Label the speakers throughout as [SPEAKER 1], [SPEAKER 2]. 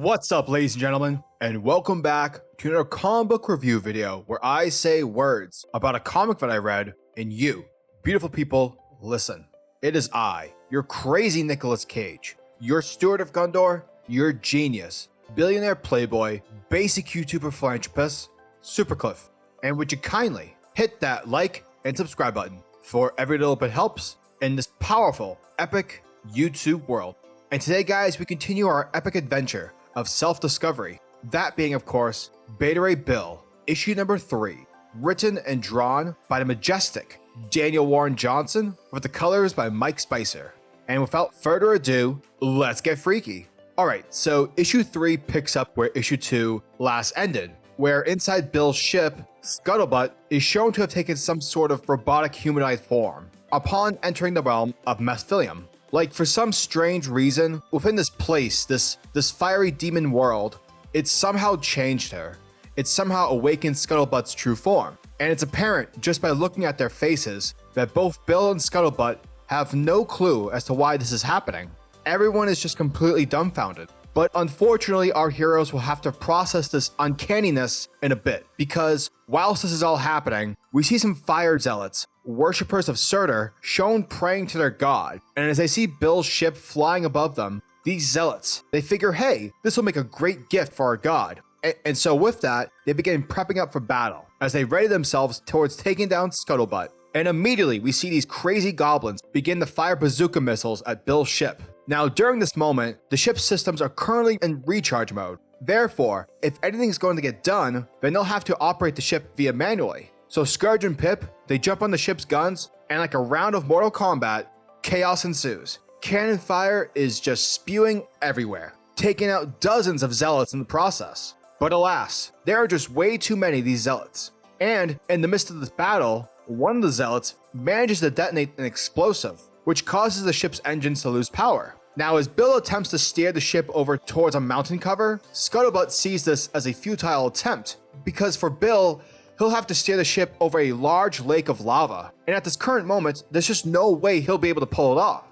[SPEAKER 1] What's up, ladies and gentlemen, and welcome back to another comic book review video where I say words about a comic that I read, and you, beautiful people, listen. It is I, your crazy Nicolas Cage, your steward of Gondor, your genius, billionaire playboy, basic YouTuber philanthropist, SuperCliff. And would you kindly hit that like and subscribe button, for every little bit helps in this powerful, epic YouTube world. And today, guys, we continue our epic adventure of self-discovery, that being, of course, Beta Ray Bill, issue number 3, written and drawn by the majestic Daniel Warren Johnson, with the colors by Mike Spicer. And without further ado, let's get freaky. Alright, so issue 3 picks up where issue 2 last ended, where inside Bill's ship, Scuttlebutt is shown to have taken some sort of robotic humanoid form upon entering the realm of Mesphilium. Like, for some strange reason, within this place, this fiery demon world, it somehow changed her. It somehow awakened Scuttlebutt's true form. And it's apparent, just by looking at their faces, that both Bill and Scuttlebutt have no clue as to why this is happening. Everyone is just completely dumbfounded. But unfortunately, our heroes will have to process this uncanniness in a bit, because whilst this is all happening, we see some fire zealots, worshippers of Surtur, shown praying to their god. And as they see Bill's ship flying above them, these zealots, they figure, hey, this will make a great gift for our god. And so with that, they begin prepping up for battle, as they ready themselves towards taking down Scuttlebutt. And immediately, we see these crazy goblins begin to fire bazooka missiles at Bill's ship. Now, during this moment, the ship's systems are currently in recharge mode. Therefore, if anything's going to get done, then they'll have to operate the ship via manually. So Scourge and Pip, they jump on the ship's guns, and like a round of Mortal Kombat, chaos ensues. Cannon fire is just spewing everywhere, taking out dozens of zealots in the process. But alas, there are just way too many of these zealots. And in the midst of this battle, one of the zealots manages to detonate an explosive, which causes the ship's engines to lose power. Now, as Bill attempts to steer the ship over towards a mountain cover, Scuttlebutt sees this as a futile attempt, because for Bill, he'll have to steer the ship over a large lake of lava, and at this current moment, there's just no way he'll be able to pull it off.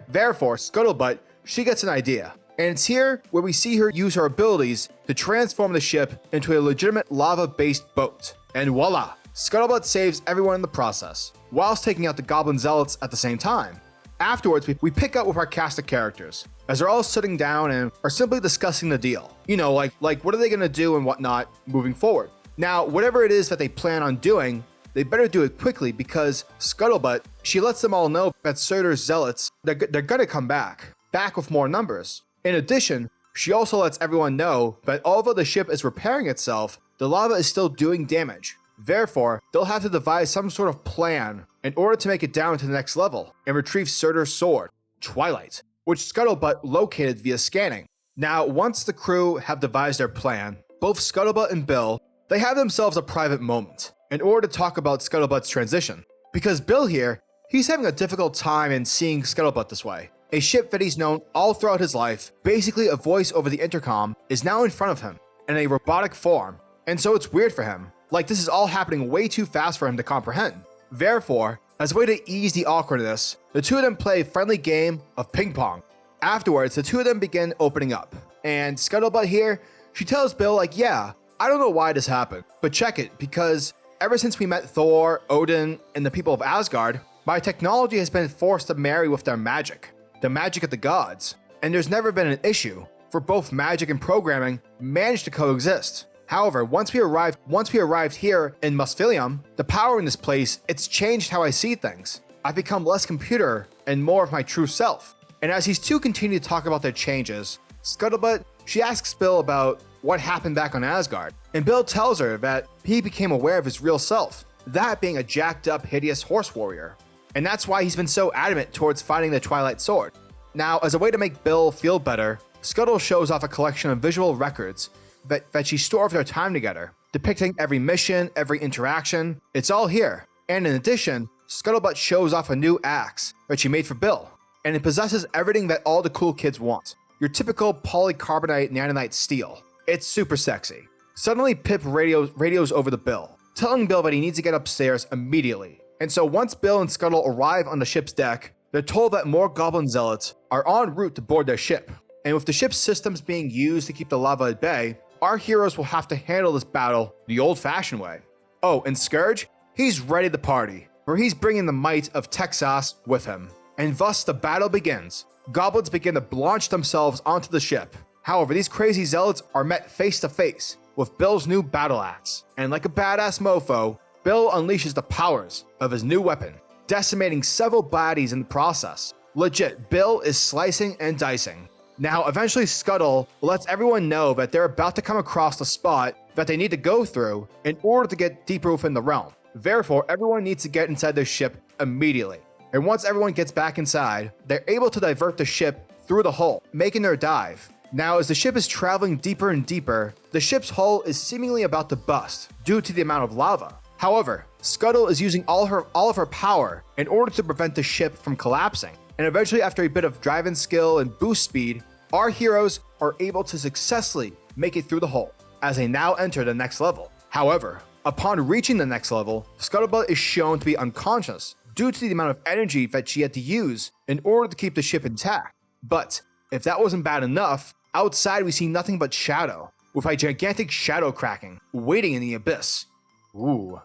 [SPEAKER 1] Therefore, Scuttlebutt, she gets an idea, and it's here where we see her use her abilities to transform the ship into a legitimate lava-based boat. And voila! Scuttlebutt saves everyone in the process, whilst taking out the goblin zealots at the same time. Afterwards, we pick up with our cast of characters, as they're all sitting down and are simply discussing the deal. You know, like what are they gonna do and whatnot moving forward. Now, whatever it is that they plan on doing, they better do it quickly, because Scuttlebutt, she lets them all know that Surtur's zealots, they're gonna come back with more numbers. In addition, she also lets everyone know that although the ship is repairing itself, the lava is still doing damage. Therefore, they'll have to devise some sort of plan in order to make it down to the next level and retrieve Surtur's sword, Twilight, which Scuttlebutt located via scanning. Now, once the crew have devised their plan, both Scuttlebutt and Bill, they have themselves a private moment in order to talk about Scuttlebutt's transition. Because Bill here, he's having a difficult time in seeing Scuttlebutt this way. A ship that he's known all throughout his life, basically a voice over the intercom, is now in front of him in a robotic form. And so it's weird for him. Like, this is all happening way too fast for him to comprehend. Therefore, as a way to ease the awkwardness, the two of them play a friendly game of ping pong. Afterwards, the two of them begin opening up. And Scuttlebutt here, she tells Bill, like, yeah, I don't know why this happened, but check it, because ever since we met Thor, Odin, and the people of Asgard, my technology has been forced to marry with their magic, the magic of the gods. And there's never been an issue, for both magic and programming managed to coexist. However, once we arrived here in Mesphilium, the power in this place, it's changed how I see things. I've become less computer and more of my true self. And as these two continue to talk about their changes, Scuttlebutt, she asks Bill about what happened back on Asgard. And Bill tells her that he became aware of his real self, that being a jacked up, hideous horse warrior. And that's why he's been so adamant towards finding the Twilight Sword. Now, as a way to make Bill feel better, Scuttle shows off a collection of visual records that she stored for their time together, depicting every mission, every interaction. It's all here. And in addition, Scuttlebutt shows off a new axe that she made for Bill, and it possesses everything that all the cool kids want. Your typical polycarbonate nanonite steel. It's super sexy. Suddenly, Pip radios over to Bill, telling Bill that he needs to get upstairs immediately. And so once Bill and Scuttle arrive on the ship's deck, they're told that more goblin zealots are en route to board their ship. And with the ship's systems being used to keep the lava at bay, our heroes will have to handle this battle the old-fashioned way. Oh, and Scourge? He's ready to party, for he's bringing the might of Texas with him. And thus the battle begins. Goblins begin to launch themselves onto the ship. However, these crazy zealots are met face to face with Bill's new battle axe. And like a badass mofo, Bill unleashes the powers of his new weapon, decimating several baddies in the process. Legit, Bill is slicing and dicing. Now, eventually Scuttle lets everyone know that they're about to come across the spot that they need to go through in order to get deeper within the realm. Therefore, everyone needs to get inside their ship immediately. And once everyone gets back inside, they're able to divert the ship through the hole, making their dive. Now, as the ship is traveling deeper and deeper, the ship's hull is seemingly about to bust due to the amount of lava. However, Scuttle is using all of her power in order to prevent the ship from collapsing. And eventually, after a bit of driving skill and boost speed, our heroes are able to successfully make it through the hole as they now enter the next level. However, upon reaching the next level, Scuttlebutt is shown to be unconscious due to the amount of energy that she had to use in order to keep the ship intact. But if that wasn't bad enough, outside we see nothing but shadow, with a gigantic shadow cracking, waiting in the abyss. Ooh.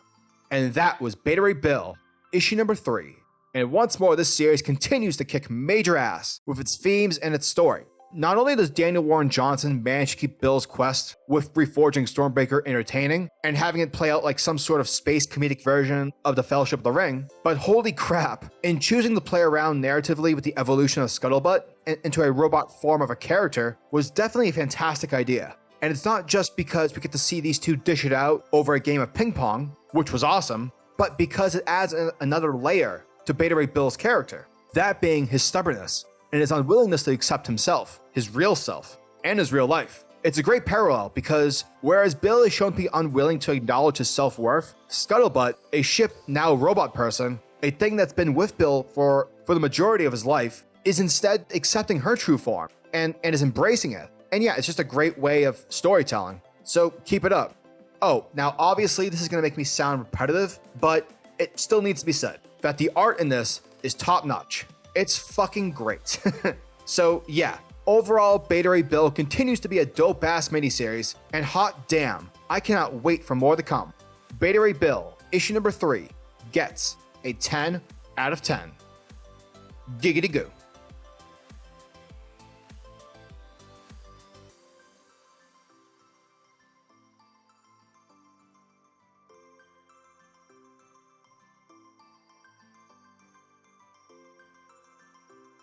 [SPEAKER 1] And that was Beta Ray Bill, issue number 3. And once more, this series continues to kick major ass with its themes and its story. Not only does Daniel Warren Johnson manage to keep Bill's quest with reforging Stormbreaker entertaining and having it play out like some sort of space comedic version of the Fellowship of the Ring, but holy crap, in choosing to play around narratively with the evolution of Scuttlebutt into a robot form of a character was definitely a fantastic idea. And it's not just because we get to see these two dish it out over a game of ping pong, which was awesome, but because it adds another layer to Beta Ray Bill's character, that being his stubbornness and his unwillingness to accept himself, his real self, and his real life. It's a great parallel because whereas Bill is shown to be unwilling to acknowledge his self-worth, Scuttlebutt, a ship now robot person, a thing that's been with Bill for the majority of his life, is instead accepting her true form and is embracing it. And yeah, it's just a great way of storytelling. So keep it up. Oh, now obviously this is going to make me sound repetitive, but it still needs to be said that the art in this is top-notch. It's fucking great. So yeah, overall, Beta Ray Bill continues to be a dope-ass miniseries, and hot damn, I cannot wait for more to come. Beta Ray Bill, issue number 3, gets a 10 out of 10. Giggity goo.